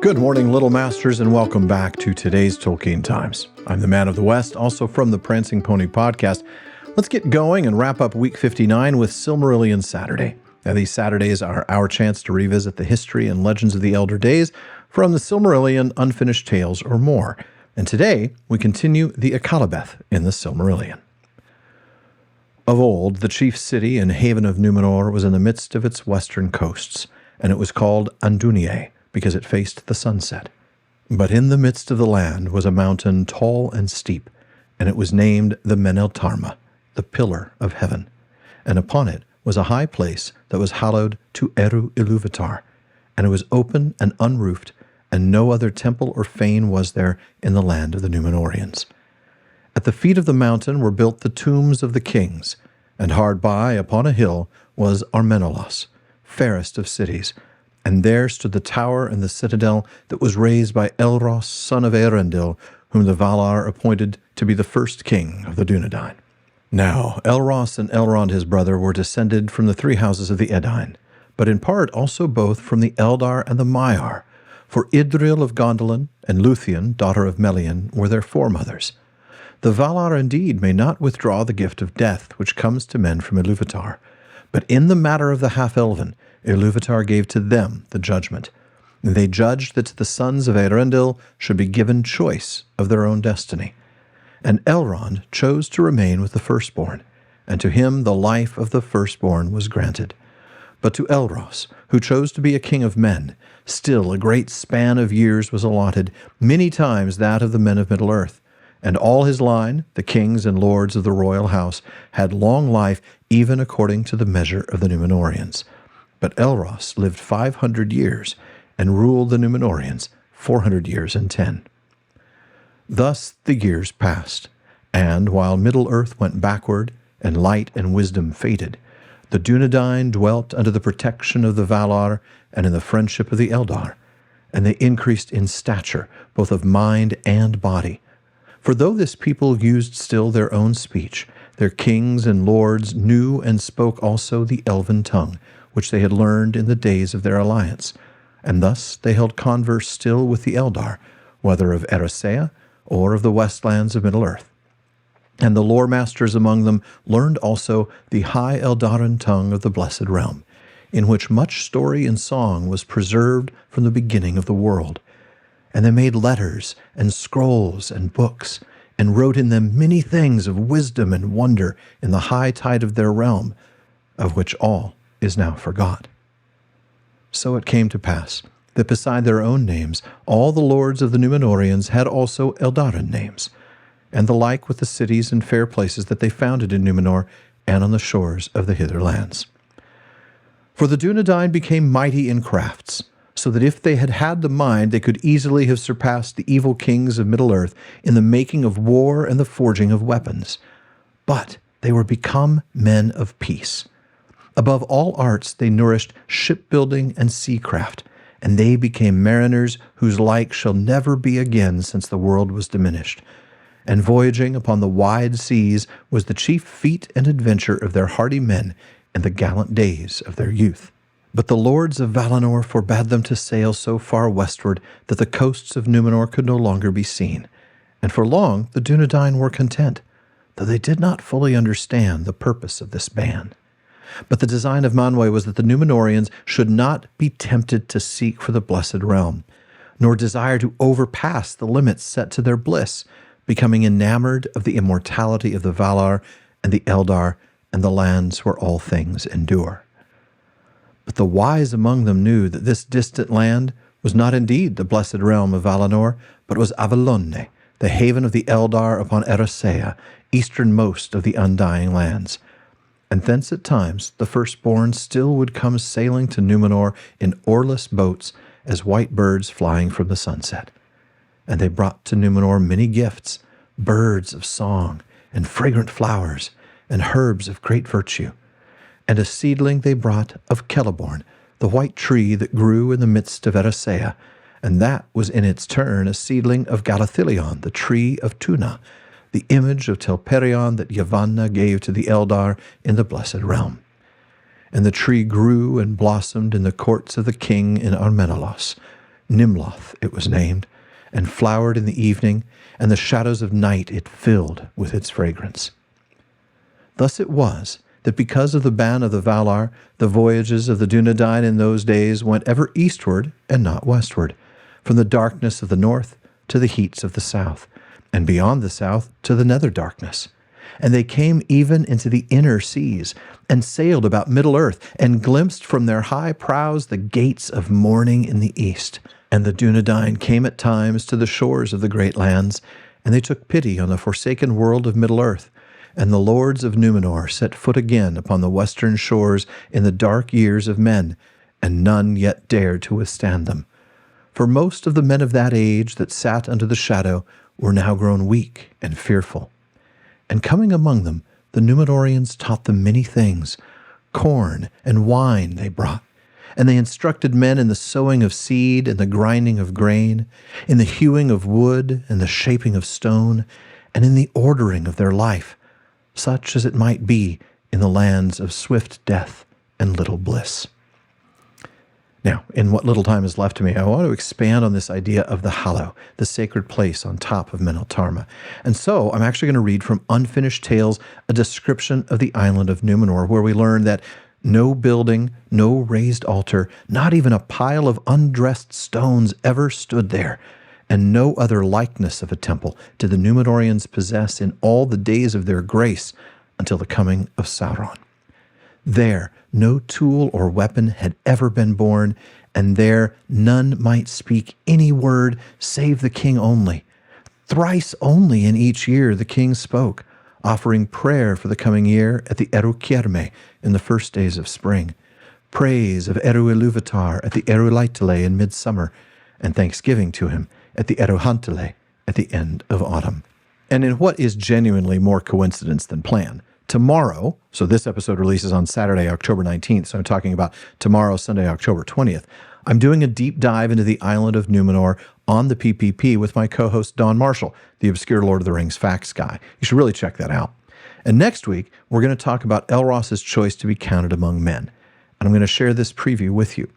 Good morning, Little Masters, and welcome back to today's Tolkien Times. I'm the Man of the West, also from the Prancing Pony podcast. Let's get going and wrap up week 59 with Silmarillion Saturday. Now, these Saturdays are our chance to revisit the history and legends of the Elder Days from the Silmarillion, Unfinished Tales, or more. And today, we continue the Akallabeth in the Silmarillion. Of old, the chief city and haven of Númenor was in the midst of its western coasts, and it was called Andúnië, because it faced the sunset. But in the midst of the land was a mountain tall and steep, and it was named the Meneltarma, the Pillar of Heaven. And upon it was a high place that was hallowed to Eru Ilúvatar, and it was open and unroofed, and no other temple or fane was there in the land of the Númenóreans. At the feet of the mountain were built the tombs of the kings, and hard by, upon a hill, was Armenelos, fairest of cities, and there stood the tower and the citadel that was raised by Elros, son of Eärendil, whom the Valar appointed to be the first king of the Dúnedain. Now, Elros and Elrond his brother were descended from the three houses of the Edain, but in part also both from the Eldar and the Maiar, for Idril of Gondolin and Luthien, daughter of Melian, were their foremothers. The Valar indeed may not withdraw the gift of death which comes to men from Ilúvatar, but in the matter of the half-elven, Ilúvatar gave to them the judgment, and they judged that to the sons of Eärendil should be given choice of their own destiny. And Elrond chose to remain with the firstborn, and to him the life of the firstborn was granted. But to Elros, who chose to be a king of men, still a great span of years was allotted, many times that of the men of Middle-earth. And all his line, the kings and lords of the royal house, had long life, even according to the measure of the Númenóreans. But Elros lived 500 years, and ruled the Númenóreans 400 years and 10. Thus the years passed, and while Middle-earth went backward, and light and wisdom faded, the Dúnedain dwelt under the protection of the Valar and in the friendship of the Eldar, and they increased in stature, both of mind and body. For though this people used still their own speech, their kings and lords knew and spoke also the elven tongue, which they had learned in the days of their alliance, and thus they held converse still with the Eldar, whether of Eressëa or of the westlands of Middle-earth. And the lore-masters among them learned also the high Eldarin tongue of the Blessed Realm, in which much story and song was preserved from the beginning of the world. And they made letters and scrolls and books, and wrote in them many things of wisdom and wonder in the high tide of their realm, of which all is now forgot. So it came to pass that beside their own names, all the lords of the Númenóreans had also Eldarin names, and the like with the cities and fair places that they founded in Númenor and on the shores of the hither lands. For the Dúnedain became mighty in crafts, so that if they had had the mind, they could easily have surpassed the evil kings of Middle-earth in the making of war and the forging of weapons. But they were become men of peace. Above all arts they nourished shipbuilding and seacraft, and they became mariners whose like shall never be again since the world was diminished. And voyaging upon the wide seas was the chief feat and adventure of their hardy men in the gallant days of their youth. But the lords of Valinor forbade them to sail so far westward that the coasts of Númenor could no longer be seen, and for long the Dúnedain were content, though they did not fully understand the purpose of this ban. But the design of Manwë was that the Númenóreans should not be tempted to seek for the Blessed Realm, nor desire to overpass the limits set to their bliss, becoming enamored of the immortality of the Valar and the Eldar and the lands where all things endure. But the wise among them knew that this distant land was not indeed the blessed realm of Valinor, but was Avallonne, the haven of the Eldar upon Eressëa, easternmost of the undying lands. And thence at times the firstborn still would come sailing to Númenor in oarless boats as white birds flying from the sunset. And they brought to Númenor many gifts, birds of song, and fragrant flowers, and herbs of great virtue. And a seedling they brought of Celeborn, the white tree that grew in the midst of Eressëa, and that was in its turn a seedling of Galathilion, the tree of Tuna, the image of Telperion that Yavanna gave to the Eldar in the Blessed Realm. And the tree grew and blossomed in the courts of the king in Armenelos, Nimloth it was named, and flowered in the evening, and the shadows of night it filled with its fragrance. Thus it was that because of the ban of the Valar, the voyages of the Dunedain in those days went ever eastward and not westward, from the darkness of the north to the heats of the south, and beyond the south to the nether darkness. And they came even into the inner seas, and sailed about Middle-earth, and glimpsed from their high prows the gates of morning in the east. And the Dunedain came at times to the shores of the great lands, and they took pity on the forsaken world of Middle-earth. And the lords of Númenor set foot again upon the western shores in the dark years of men, and none yet dared to withstand them. For most of the men of that age that sat under the shadow were now grown weak and fearful. And coming among them, the Númenorians taught them many things. Corn and wine they brought, and they instructed men in the sowing of seed and the grinding of grain, in the hewing of wood and the shaping of stone, and in the ordering of their life, such as it might be in the lands of swift death and little bliss. Now, in what little time is left to me, I want to expand on this idea of the Hallow, the sacred place on top of Meneltarma. And so I'm actually going to read from Unfinished Tales, a description of the island of Númenor, where we learn that no building, no raised altar, not even a pile of undressed stones ever stood there, and no other likeness of a temple did the Númenorians possess in all the days of their grace until the coming of Sauron. There, no tool or weapon had ever been born, and there none might speak any word save the king only. Thrice only in each year the king spoke, offering prayer for the coming year at the Eru Kierme in the first days of spring, praise of Eru Ilúvatar at the Eru Leitile in midsummer, and thanksgiving to him at the Eru Hantile at the end of autumn. And in what is genuinely more coincidence than plan, tomorrow, so this episode releases on Saturday, October 19th, so I'm talking about tomorrow, Sunday, October 20th, I'm doing a deep dive into the island of Númenor on the PPP with my co-host Don Marshall, the obscure Lord of the Rings facts guy. You should really check that out. And next week, we're going to talk about Elros's choice to be counted among men. And I'm going to share this preview with you.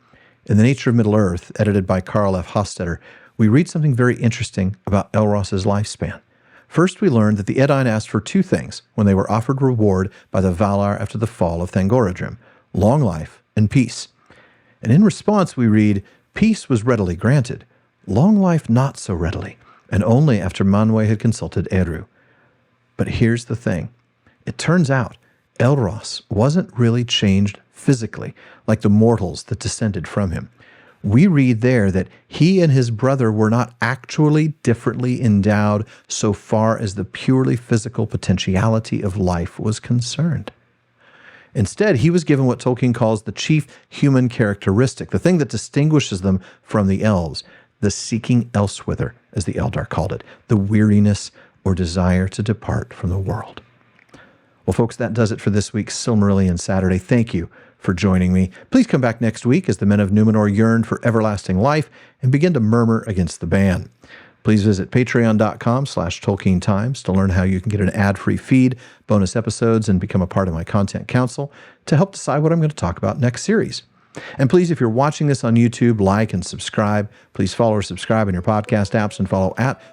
In The Nature of Middle-earth, edited by Carl F. Hostetter, we read something very interesting about Elros's lifespan. First, we learned that the Edain asked for two things when they were offered reward by the Valar after the fall of Thangorodrim: long life and peace. And in response, we read, peace was readily granted, long life not so readily, and only after Manwë had consulted Eru. But here's the thing. It turns out Elros wasn't really changed physically, like the mortals that descended from him. We read there that he and his brother were not actually differently endowed so far as the purely physical potentiality of life was concerned. Instead, he was given what Tolkien calls the chief human characteristic, the thing that distinguishes them from the elves, the seeking elsewhither, as the Eldar called it, the weariness or desire to depart from the world. Well, folks, that does it for this week's Silmarillion Saturday. Thank you for joining me. Please come back next week as the men of Númenor yearn for everlasting life and begin to murmur against the ban. Please visit patreon.com/TolkienTimes to learn how you can get an ad-free feed, bonus episodes, and become a part of my content council to help decide what I'm going to talk about next series. And please, if you're watching this on YouTube, like and subscribe. Please follow or subscribe in your podcast apps and follow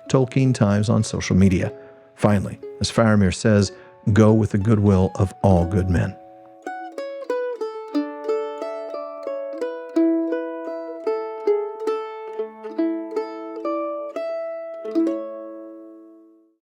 @TolkienTimes on social media. Finally, as Faramir says, go with the goodwill of all good men.